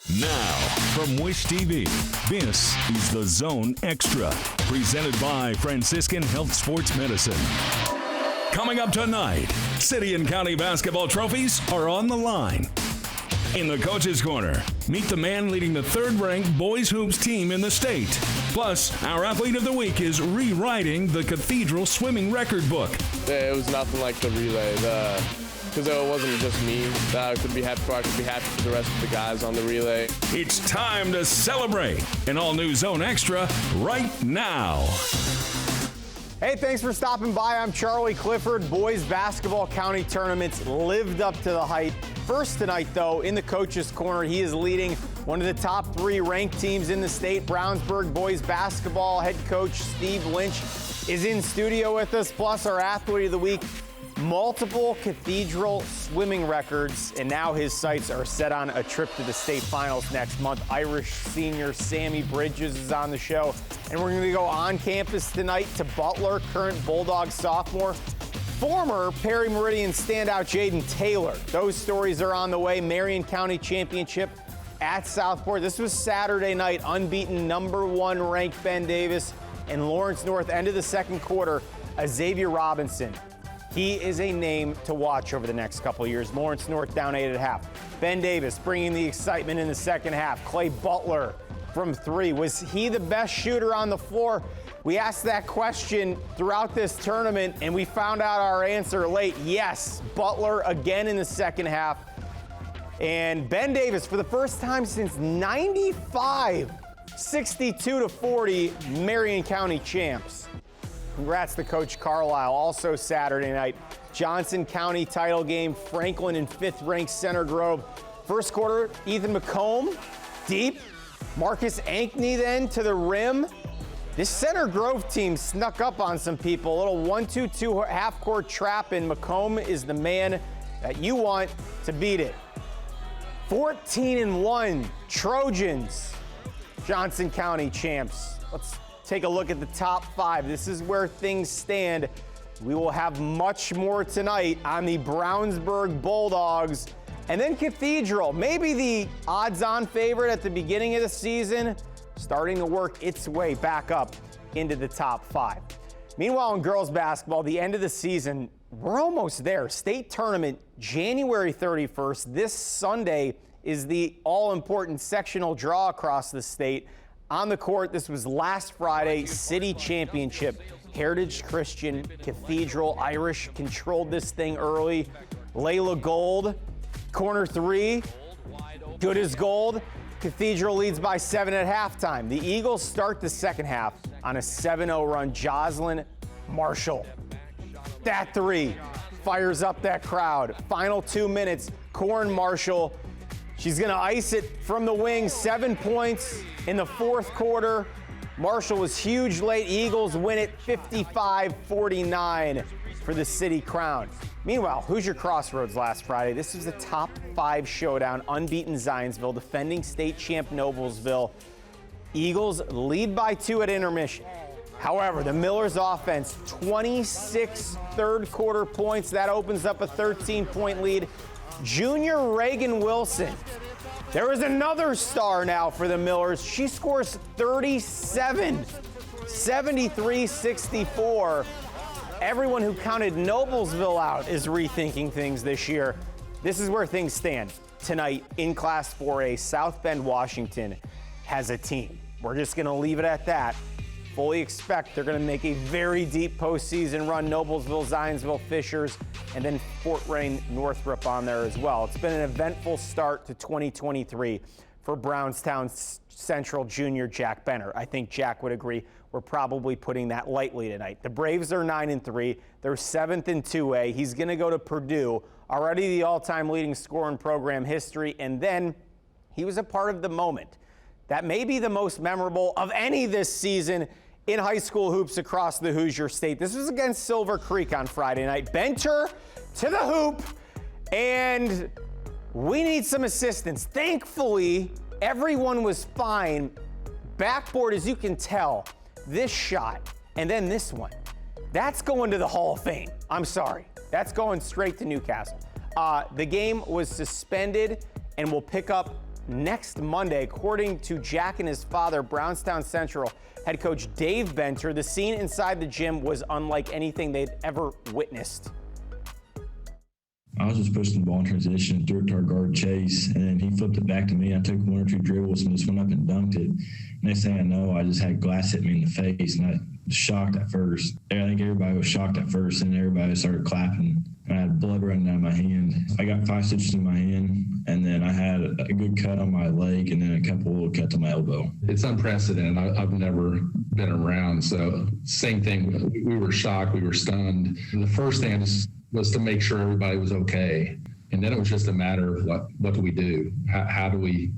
Now, from Wish TV, this is The Zone Extra, presented by Franciscan Health Sports Medicine. Coming up tonight, city and county basketball trophies are on the line. In the Coach's Corner, meet the man leading the third-ranked boys hoops team in the state. Plus, our Athlete of the Week is rewriting the Cathedral swimming record book. It was nothing like the relay. Because it wasn't just me that I could be happy for. I could be happy for the rest of the guys on the relay. It's time to celebrate. An all-new Zone Extra right now. Hey, thanks for stopping by. I'm Charlie Clifford. Boys basketball county tournaments lived up to the hype. First tonight, though, in the Coach's Corner, he is leading one of the top 3 ranked teams in the state. Brownsburg boys basketball head coach Steve Lynch is in studio with us, plus our Athlete of the Week. Multiple Cathedral swimming records, and now his sights are set on a trip to the state finals next month. Irish senior Sammy Bridges is on the show, and we're going to go on campus tonight to Butler, current Bulldog sophomore, former Perry Meridian standout Jaden Taylor. Those stories are on the way. Marion County Championship at Southport. This was Saturday night. Unbeaten #1 ranked Ben Davis and Lawrence North. End of the second quarter, Xavier Robinson. He is a name to watch over the next couple of years. Lawrence North down 8 at half. Ben Davis bringing the excitement in the second half. Clay Butler from 3. Was he the best shooter on the floor? We asked that question throughout this tournament, and we found out our answer late. Yes, Butler again in the second half. And Ben Davis, for the first time since '95, 62-40, Marion County champs. Congrats to Coach Carlisle. Also Saturday night, Johnson County title game, Franklin and 5th-ranked Center Grove. First quarter, Ethan McComb, deep. Marcus Ankney then to the rim. This Center Grove team snuck up on some people. A little 1-2-2 half-court trap, and McComb is the man that you want to beat it. 14-1 Trojans, Johnson County champs. Let's take a look at the top 5. This is where things stand. We will have much more tonight on the Brownsburg Bulldogs. And then Cathedral, maybe the odds-on favorite at the beginning of the season, starting to work its way back up into the top 5. Meanwhile, in girls basketball, the end of the season, we're almost there. State tournament, January 31st. This Sunday is the all-important sectional draw across the state. On the court, this was last Friday, city championship. Heritage Christian, Cathedral, Irish controlled this thing early. Layla Gold, corner 3, good as gold. Cathedral leads by 7 at halftime. The Eagles start the second half on a 7-0 run. Jocelyn Marshall, that 3 fires up that crowd. Final 2 minutes, Corin Marshall. She's going to ice it from the wing, 7 points in the fourth quarter. Marshall was huge late. Eagles win it 55-49 for the city crown. Meanwhile, Hoosier Crossroads last Friday. This was the top 5 showdown. Unbeaten Zionsville, defending state champ Noblesville. Eagles lead by 2 at intermission. However, the Millers offense, 26 third quarter points. That opens up a 13-point lead. Junior Reagan Wilson. There is another star now for the Millers. She scores 37, 73-64. Everyone who counted Noblesville out is rethinking things this year. This is where things stand. Tonight in Class 4A, South Bend, Washington has a team. We're just going to leave it at that. Fully expect they're going to make a very deep postseason run. Noblesville, Zionsville, Fishers, and then Fort Wayne, Northrop on there as well. It's been an eventful start to 2023 for Brownstown Central junior Jack Benner. I think Jack would agree. We're probably putting that lightly tonight. The Braves are 9-3. They're 7th in 2A. He's going to go to Purdue, already the all-time leading scorer in program history, and then he was a part of the moment that may be the most memorable of any this season in high school hoops across the Hoosier State. This was against Silver Creek on Friday night. Benter to the hoop, and we need some assistance. Thankfully, everyone was fine. Backboard, as you can tell, this shot, and then this one. That's going to the Hall of Fame. I'm sorry. That's going straight to Newcastle. The game was suspended and will pick up next Monday. According to Jack and his father, Brownstown Central head coach Dave Benter, the scene inside the gym was unlike anything they'd ever witnessed. I was just pushing the ball in transition, threw it to our guard Chase, and then he flipped it back to me. I took 1 or 2 dribbles and just went up and dunked it. Next thing I know, I just had glass hit me in the face, and I was shocked at first. I think everybody was shocked at first, and everybody started clapping. I had blood running down my hand. I got 5 stitches in my hand, and then I had a good cut on my leg, and then a couple little cuts on my elbow. It's unprecedented. I've never been around, so same thing. We were shocked. We were stunned. And the first thing was to make sure everybody was okay. And then it was just a matter of what do we do? How do we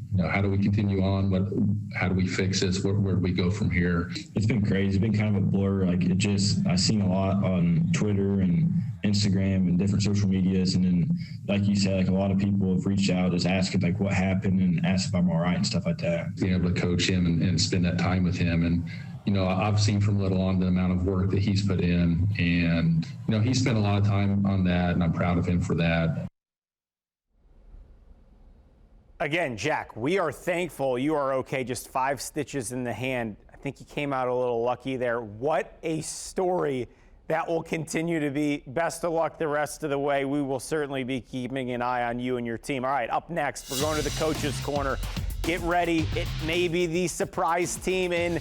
continue on? How do we fix this? Where do we go from here? It's been crazy. It's been kind of a blur. I've seen a lot on Twitter and Instagram and different social medias. And then, like you said, a lot of people have reached out, just asking what happened and asked if I'm all right and stuff like that. Being able to coach him and spend that time with him. And, I've seen from little on the amount of work that he's put in. And, he spent a lot of time on that, and I'm proud of him for that. Again, Jack, we are thankful you are okay. Just 5 stitches in the hand. I think you came out a little lucky there. What a story that will continue to be. Best of luck the rest of the way. We will certainly be keeping an eye on you and your team. All right, up next, we're going to the Coach's Corner. Get ready. It may be the surprise team in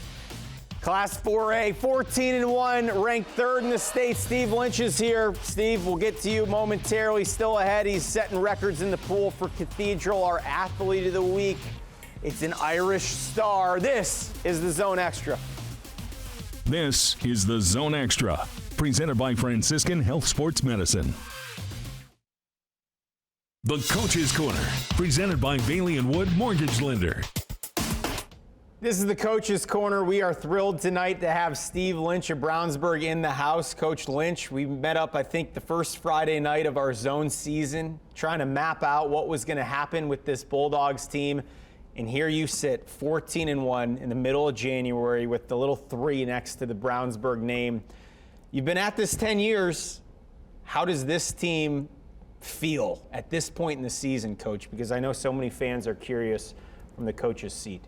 Class 4A, 14-1, ranked 3rd in the state. Steve Lynch is here. Steve, we'll get to you momentarily. Still ahead. He's setting records in the pool for Cathedral, our athlete of the week. It's an Irish star. This is the Zone Extra. This is the Zone Extra, presented by Franciscan Health Sports Medicine. The Coach's Corner, presented by Bailey & Wood Mortgage Lender. This is the Coach's Corner. We are thrilled tonight to have Steve Lynch of Brownsburg in the house. Coach Lynch, we met up, I think, the first Friday night of our zone season, trying to map out what was going to happen with this Bulldogs team. And here you sit, 14-1 in the middle of January with the little 3 next to the Brownsburg name. You've been at this 10 years. How does this team feel at this point in the season, Coach? Because I know so many fans are curious from the coach's seat.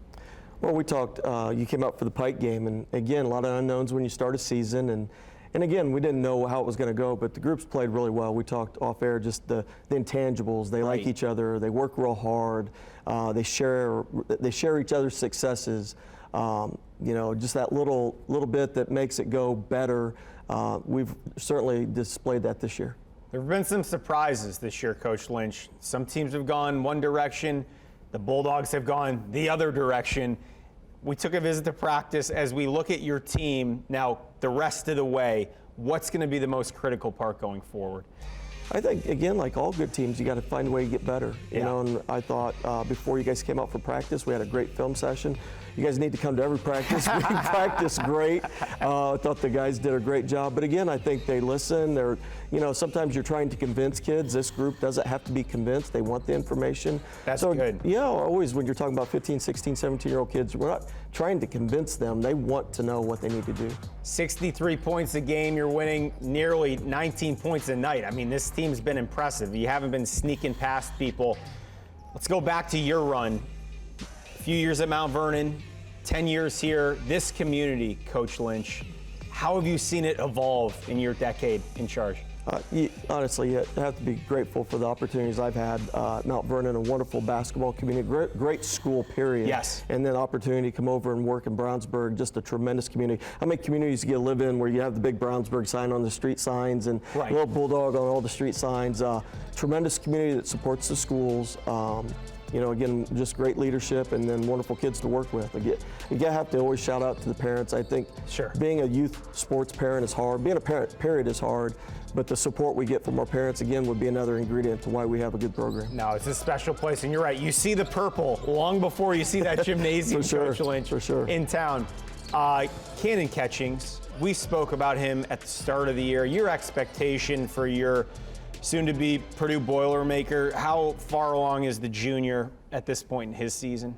Well, we talked, you came out for the Pike game, and again, a lot of unknowns when you start a season, and again, we didn't know how it was going to go, but the groups played really well. We talked off air, just the intangibles. They like each other. They work real hard. They share each other's successes. Just that little bit that makes it go better. We've certainly displayed that this year. There have been some surprises this year, Coach Lynch. Some teams have gone one direction. The Bulldogs have gone the other direction. We took a visit to practice. As we look at your team now the rest of the way, what's going to be the most critical part going forward? I think, again, like all good teams, you got to find a way to get better. You know, and I thought before you guys came out for practice, we had a great film session. You guys need to come to every practice. We practiced great. I thought the guys did a great job. But again, I think they listen. They're, sometimes you're trying to convince kids. This group doesn't have to be convinced. They want the information. That's good. Yeah, always when you're talking about 15, 16, 17-year-old kids, we're not trying to convince them. They want to know what they need to do. 63 points a game. You're winning nearly 19 points a night. I mean, this team's been impressive. You haven't been sneaking past people. Let's go back to your run. A few years at Mount Vernon, 10 years here. This community, Coach Lynch, how have you seen it evolve in your decade in charge? Honestly, I have to be grateful for the opportunities I've had. Mount Vernon, a wonderful basketball community, great school, period. Yes. And then opportunity to come over and work in Brownsburg, just a tremendous community. How many communities you get to live in where you have the big Brownsburg sign on the street signs and little Bulldog on all the street signs? Tremendous community that supports the schools. Again, just great leadership and then wonderful kids to work with. You have to always shout out to the parents. I think being a youth sports parent is hard. Being a parent, period, is hard. But the support we get from our parents, again, would be another ingredient to why we have a good program. No, it's a special place, and you're right. You see the purple long before you see that gymnasium, Coach Lynch, in town. Cannon Catchings, we spoke about him at the start of the year. Your expectation for your soon-to-be Purdue Boilermaker, how far along is the junior at this point in his season?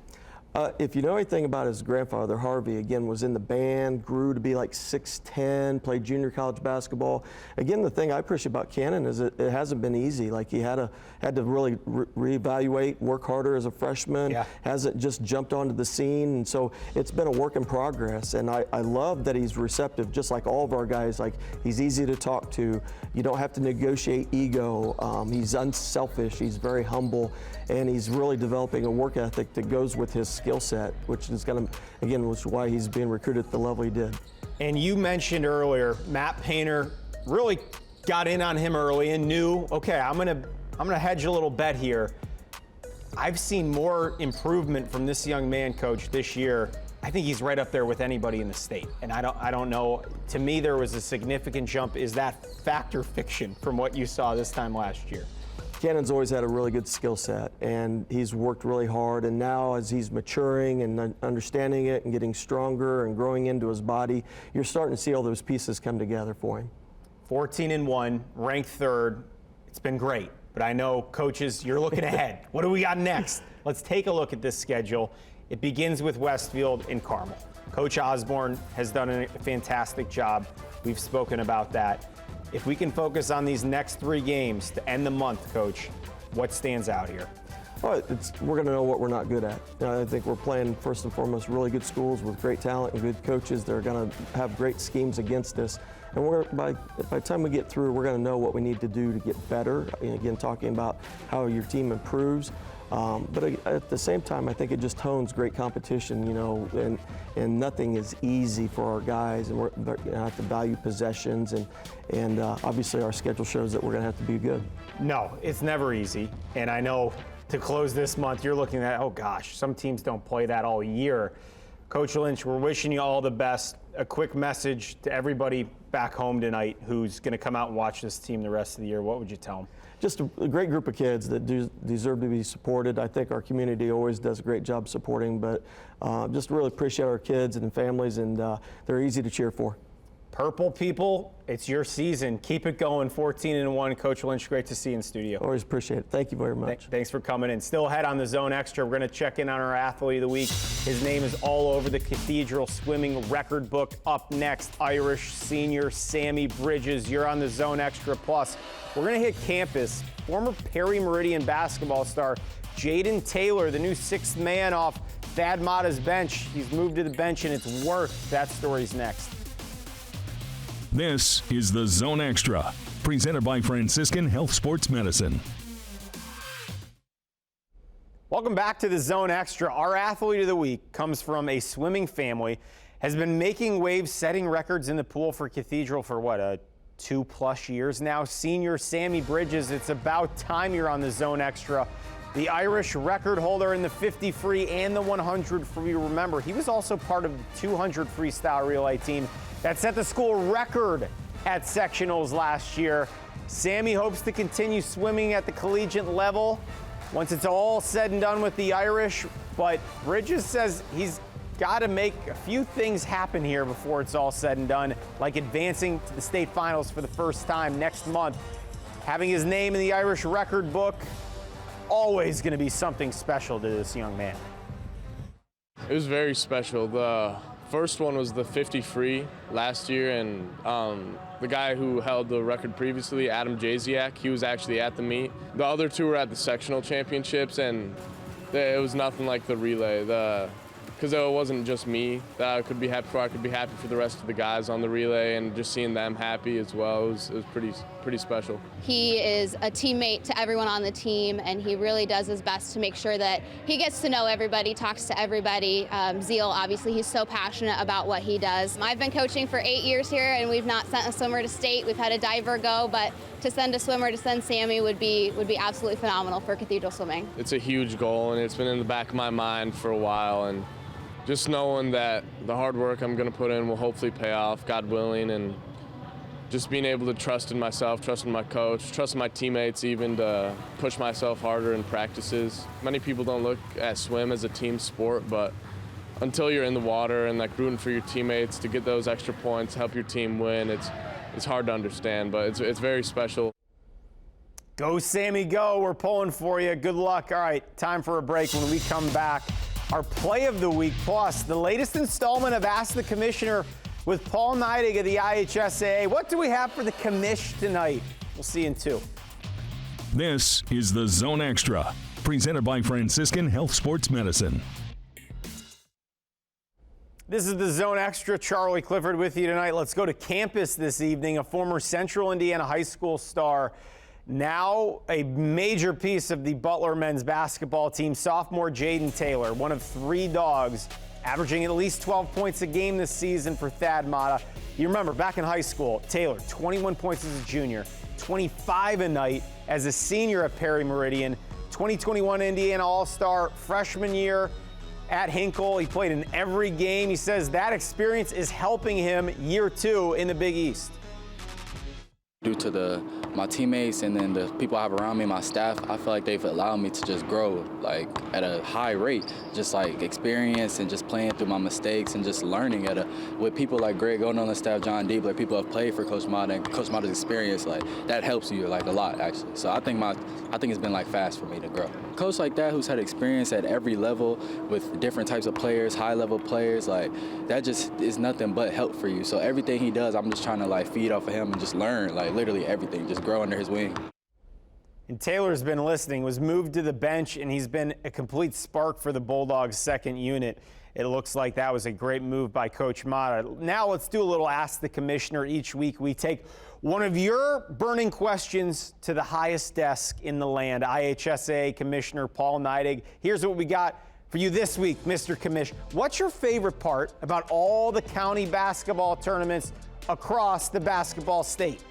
If you know anything about his grandfather, Harvey, again, was in the band, grew to be like 6'10", played junior college basketball. Again, the thing I appreciate about Cannon is it hasn't been easy. Like, he had to really reevaluate, work harder as a freshman, hasn't just jumped onto the scene. And so it's been a work in progress. And I love that he's receptive, just like all of our guys. Like, he's easy to talk to. You don't have to negotiate ego. He's unselfish. He's very humble. And he's really developing a work ethic that goes with his skill set, which is going to, again, which is why he's being recruited at the level he did. And you mentioned earlier, Matt Painter really got in on him early and knew, okay, I'm gonna hedge a little bet here. I've seen more improvement from this young man, Coach, this year. I think he's right up there with anybody in the state. And I don't know. To me, there was a significant jump. Is that fact or fiction from what you saw this time last year? Cannon's always had a really good skill set, and he's worked really hard. And now, as he's maturing and understanding it and getting stronger and growing into his body, you're starting to see all those pieces come together for him. 14-1, ranked third. It's been great. But I know, coaches, you're looking ahead. What do we got next? Let's take a look at this schedule. It begins with Westfield and Carmel. Coach Osborne has done a fantastic job. We've spoken about that. If we can focus on these next 3 games to end the month, Coach, what stands out here? Well, we're going to know what we're not good at. I think we're playing, first and foremost, really good schools with great talent and good coaches that are going to have great schemes against us. And by the time we get through, we're going to know what we need to do to get better. Again, talking about how your team improves. But at the same time, I think it just hones great competition, and nothing is easy for our guys, and we're going to have to value possessions, and obviously our schedule shows that we're going to have to be good. No, it's never easy, and I know to close this month, you're looking at, oh gosh, some teams don't play that all year. Coach Lynch, we're wishing you all the best. A quick message to everybody back home tonight who's going to come out and watch this team the rest of the year. What would you tell them? Just a great group of kids that deserve to be supported. I think our community always does a great job supporting, but just really appreciate our kids and families, and they're easy to cheer for. Purple people, it's your season. Keep it going, 14-1. Coach Lynch, great to see you in studio. Always appreciate it. Thank you very much. Thanks for coming in. Still ahead on the Zone Extra. We're going to check in on our athlete of the week. His name is all over the Cathedral swimming record book. Up next, Irish senior Sammy Bridges. You're on the Zone Extra Plus. We're going to hit campus. Former Perry Meridian basketball star Jaden Taylor, the new 6th man off Thad Matta's bench. He's moved to the bench, and it's worth. That story's next. This is the Zone Extra, presented by Franciscan Health Sports Medicine. Welcome back to the Zone Extra. Our athlete of the week comes from a swimming family, has been making waves, setting records in the pool for Cathedral for 2+ years now. Senior Sammy Bridges, it's about time you're on the Zone Extra. The Irish record holder in the 50 free and the 100 free. Remember, he was also part of the 200 freestyle relay team that set the school record at sectionals last year. Sammy hopes to continue swimming at the collegiate level once it's all said and done with the Irish, but Bridges says he's got to make a few things happen here before it's all said and done, like advancing to the state finals for the first time next month. Having his name in the Irish record book, always going to be something special to this young man. It was very special. The first one was the 50 free last year, and the guy who held the record previously, Adam Jasiak, he was actually at the meet. The other 2 were at the sectional championships, and it was nothing like the relay. Because it wasn't just me that I could be happy for. I could be happy for the rest of the guys on the relay, and just seeing them happy as well. It was pretty special. He is a teammate to everyone on the team, and he really does his best to make sure that he gets to know everybody, talks to everybody. Zeal, obviously, he's so passionate about what he does. I've been coaching for 8 years here, and we've not sent a swimmer to state. We've had a diver go, but to send a swimmer, to send Sammy would be absolutely phenomenal for Cathedral Swimming. It's a huge goal, and it's been in the back of my mind for a while, and just knowing that the hard work I'm going to put in will hopefully pay off, God willing, and just being able to trust in myself, trust in my coach, trust in my teammates even to push myself harder in practices. Many people don't look at swim as a team sport, but until you're in the water and rooting for your teammates to get those extra points, help your team win, it's hard to understand, but it's very special. Go, Sammy, go. We're pulling for you. Good luck. All right, time for a break. When we come back, our play of the week, plus the latest installment of Ask the Commissioner with Paul Neidig of the IHSAA. What do we have for the commish tonight? We'll see you in 2. This is the Zone Extra, presented by Franciscan Health Sports Medicine. This is the Zone Extra. Charlie Clifford with you tonight. Let's go to campus this evening. A former Central Indiana high school star, now a major piece of the Butler men's basketball team, sophomore Jaden Taylor, one of 3 dogs, averaging at least 12 points a game this season for Thad Matta. You remember, back in high school, Taylor, 21 points as a junior, 25 a night as a senior at Perry Meridian, 2021 Indiana All-Star freshman year at Hinkle. He played in every game. He says that experience is helping him year 2 in the Big East. Due to my teammates and then the people I have around me, my staff, I feel like they've allowed me to just grow like at a high rate, just like experience and just playing through my mistakes and just learning with people like Greg Oden on the staff, John Diebler, people who have played for Coach Matta and Coach Matta's experience, like that helps you like a lot actually. So I think it's been like fast for me to grow. Coach like that who's had experience at every level with different types of players, high level players, like that just is nothing but help for you. So everything he does, I'm just trying to like feed off of him and just learn like literally everything, just grow under his wing. And Taylor's been listening, was moved to the bench, and he's been a complete spark for the Bulldogs' second unit. It looks like that was a great move by Coach Matta. Now let's do a little Ask the Commissioner. Each week we take one of your burning questions to the highest desk in the land. IHSAA Commissioner Paul Neidig. Here's what we got for you this week, Mr. Commish. What's your favorite part about all the county basketball tournaments across the basketball state?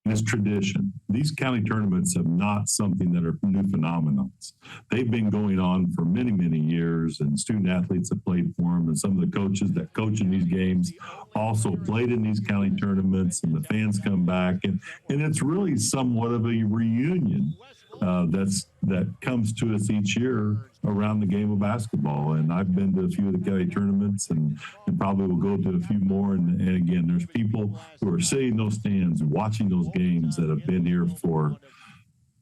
It's tradition. These county tournaments are not something that are new phenomenons. They've been going on for many, many years, and student athletes have played for them, and some of the coaches that coach in these games also played in these county tournaments, and the fans come back, and it's really somewhat of a reunion that comes to us each year around the game of basketball. And I've been to a few of the county tournaments and probably will go to a few more. And again, there's people who are sitting in those stands watching those games that have been here for,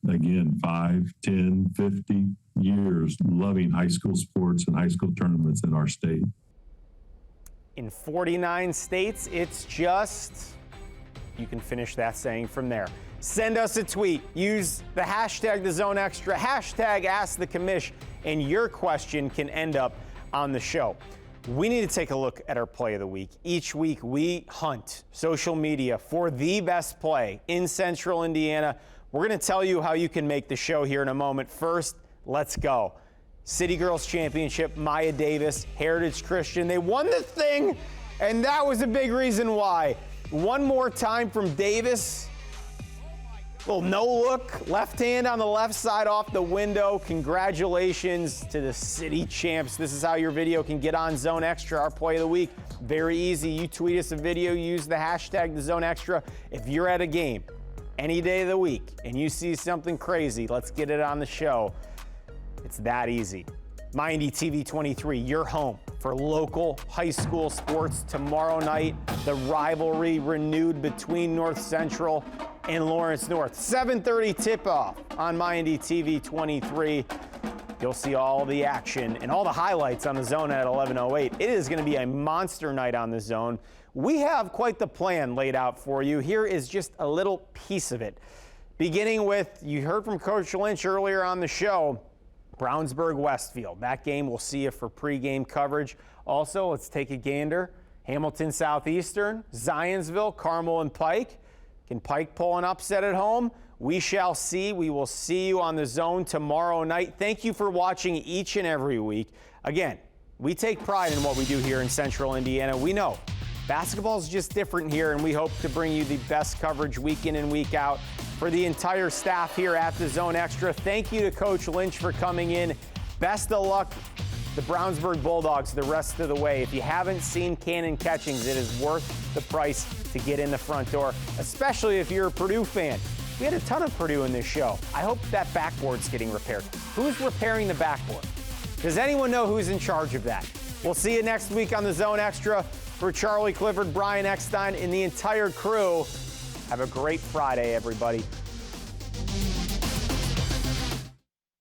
again, 5, 10, 50 years, loving high school sports and high school tournaments in our state. In 49 states, it's just, you can finish that saying from there. Send us a tweet. Use the hashtag #TheZoneExtra, hashtag #AskTheCommish, and your question can end up on the show. We need to take a look at our play of the week. Each week, we hunt social media for the best play in Central Indiana. We're going to tell you how you can make the show here in a moment. First, let's go. City Girls Championship, Maya Davis, Heritage Christian. They won the thing, and that was a big reason why. One more time from Davis. Little no look, left hand on the left side off the window. Congratulations to the city champs. This is how your video can get on Zone Extra, our play of the week. Very easy. You tweet us a video, use the hashtag #TheZoneExtra. If you're at a game any day of the week and you see something crazy, let's get it on the show. It's that easy. Mindy TV 23, your home for local high school sports. Tomorrow night, the rivalry renewed between North Central and Lawrence North. 7:30 tip-off on Mindy TV 23. You'll see all the action and all the highlights on the Zone at 11:08. It is going to be a monster night on the Zone. We have quite the plan laid out for you. Here is just a little piece of it. Beginning with, you heard from Coach Lynch earlier on the show, Brownsburg-Westfield. That game, we'll see you for pregame coverage. Also, let's take a gander. Hamilton Southeastern, Zionsville, Carmel, and Pike. Can Pike pull an upset at home? We shall see. We will see you on the Zone tomorrow night. Thank you for watching each and every week. Again, we take pride in what we do here in Central Indiana. We know basketball is just different here, and we hope to bring you the best coverage week in and week out. For the entire staff here at the Zone Extra, thank you to Coach Lynch for coming in. Best of luck, the Brownsburg Bulldogs, the rest of the way. If you haven't seen Cannon Catchings, it is worth the price to get in the front door, especially if you're a Purdue fan. We had a ton of Purdue in this show. I hope that backboard's getting repaired. Who's repairing the backboard? Does anyone know who's in charge of that? We'll see you next week on the Zone Extra. For Charlie Clifford, Brian Eckstein, and the entire crew, have a great Friday, everybody.